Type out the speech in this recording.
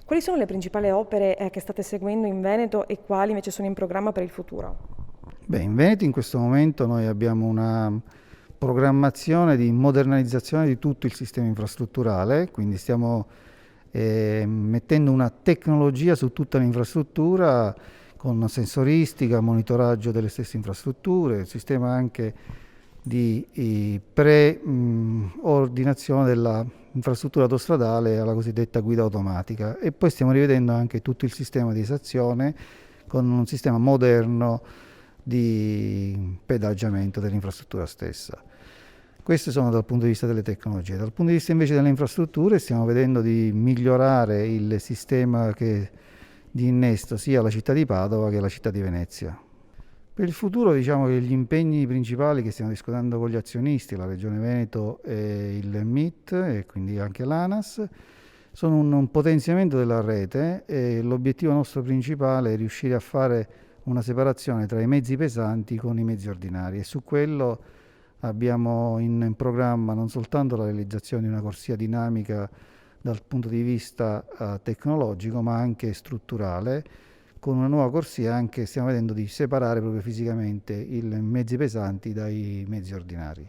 Quali sono le principali opere che state seguendo in Veneto e quali invece sono in programma per il futuro? Beh, in Veneto in questo momento noi abbiamo una programmazione di modernizzazione di tutto il sistema infrastrutturale, quindi stiamo mettendo una tecnologia su tutta l'infrastruttura con sensoristica, monitoraggio delle stesse infrastrutture, sistema anche di preordinazione della infrastruttura autostradale alla cosiddetta guida automatica, e poi stiamo rivedendo anche tutto il sistema di esazione con un sistema moderno di pedaggiamento dell'infrastruttura stessa. Queste sono dal punto di vista delle tecnologie. Dal punto di vista invece delle infrastrutture stiamo vedendo di migliorare il sistema di innesto sia alla città di Padova che alla città di Venezia. Per il futuro diciamo che gli impegni principali che stiamo discutendo con gli azionisti, la Regione Veneto e il MIT e quindi anche l'ANAS, sono un potenziamento della rete, e l'obiettivo nostro principale è riuscire a fare una separazione tra i mezzi pesanti con i mezzi ordinari, e su quello abbiamo in programma non soltanto la realizzazione di una corsia dinamica dal punto di vista tecnologico, ma anche strutturale. Con una nuova corsia anche stiamo vedendo di separare proprio fisicamente i mezzi pesanti dai mezzi ordinari.